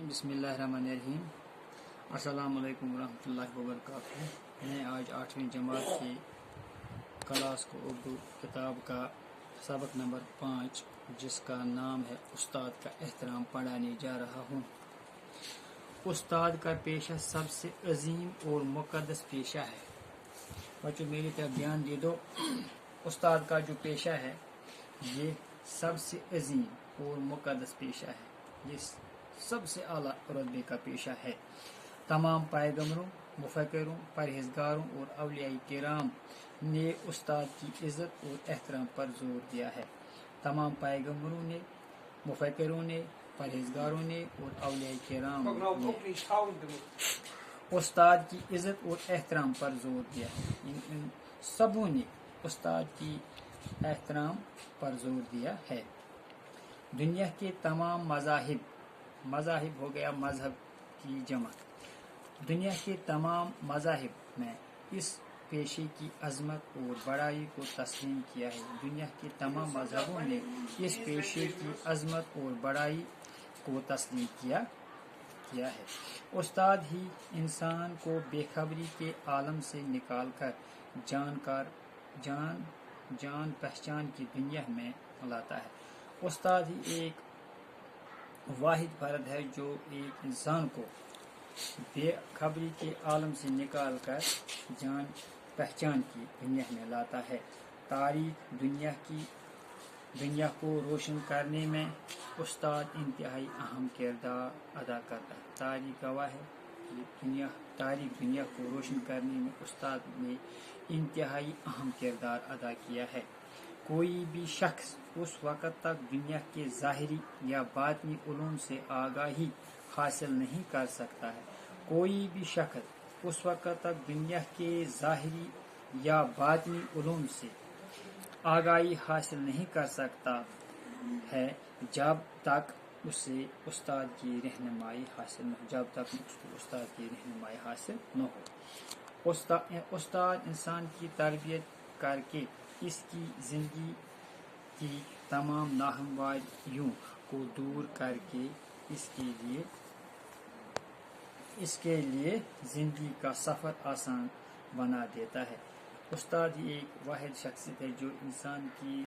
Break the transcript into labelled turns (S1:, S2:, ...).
S1: बिस्मिल्लाहिर्रहमानिर्रहीम। अस्सलाम वालेकुम रहमतुल्लाहि वबरकातुहू। मैं आज 8वीं जमात की क्लास को उर्दू किताब का सबक नंबर 5 जिसका नाम है उस्ताद का एहतराम पढ़ाने जा रहा हूँ। उस्ताद का पेशा सबसे अजीम और मुक़द्दस पेशा है। बच्चों मेरी तरफ ध्यान दे दो। उस्ताद का जो पेशा है ये सबसे अजीम और मुक़द्दस पेशा है। ये सबसे आला रुतबे का पेशा है। तमाम पैगम्बरों, मुफक्किरों, परहेजगारों और औलिया किराम ने उस्ताद की इज्जत और एहतराम पर जोर दिया है। तमाम पैगम्बरों ने, मुफक्किरों ने, परहेजगारों ने और औलिया किराम ने उस्ताद की इज्जत और एहतराम पर जोर दिया है। इन सबों ने उस्ताद की एहतराम पर जोर दिया है। दुनिया के तमाम मज़ाहिब हो गया मजहब की जमा। दुनिया के तमाम मज़ाहिब में इस पेशे की अजमत और बड़ाई को तस्लीम किया है। दुनिया के तमाम मजहबों ने इस पेशे की अजमत और बड़ाई को तस्लीम किया है। उस्ताद ही इंसान को बेखबरी के आलम से निकाल कर जान पहचान की दुनिया में लाता है। उस्ताद ही एक वाहिद फर्द है जो एक इंसान को बेखबरी के आलम से निकाल कर जान पहचान की दुनिया में लाता है। तारीख दुनिया को रोशन करने में उस्ताद इंतहाई अहम किरदार अदा करता है। तारीख गवाह है तारीख दुनिया को रोशन करने में उस्ताद ने इंतहाई अहम किरदार अदा किया है। कोई भी शख्स उस वक़्त तक दुनिया के ज़ाहिरी या बातिनी उलूम से आगाही हासिल नहीं कर सकता है। कोई भी शख्स उस वक़्त तक दुनिया के ज़ाहिरी या बातिनी उलूम से आगाही हासिल नहीं कर सकता है जब तक उसे उस्ताद की रहनुमाई हासिल न हो। जब तक उसको उस्ताद की रहनुमाई हासिल न हो। उस्ताद इंसान की तरबियत करके इसकी ज़िंदगी की तमाम नाहमवारियों को दूर करके इसके लिए ज़िंदगी का सफ़र आसान बना देता है। उस्ताद ही एक वाहिद शख्सियत है जो इंसान की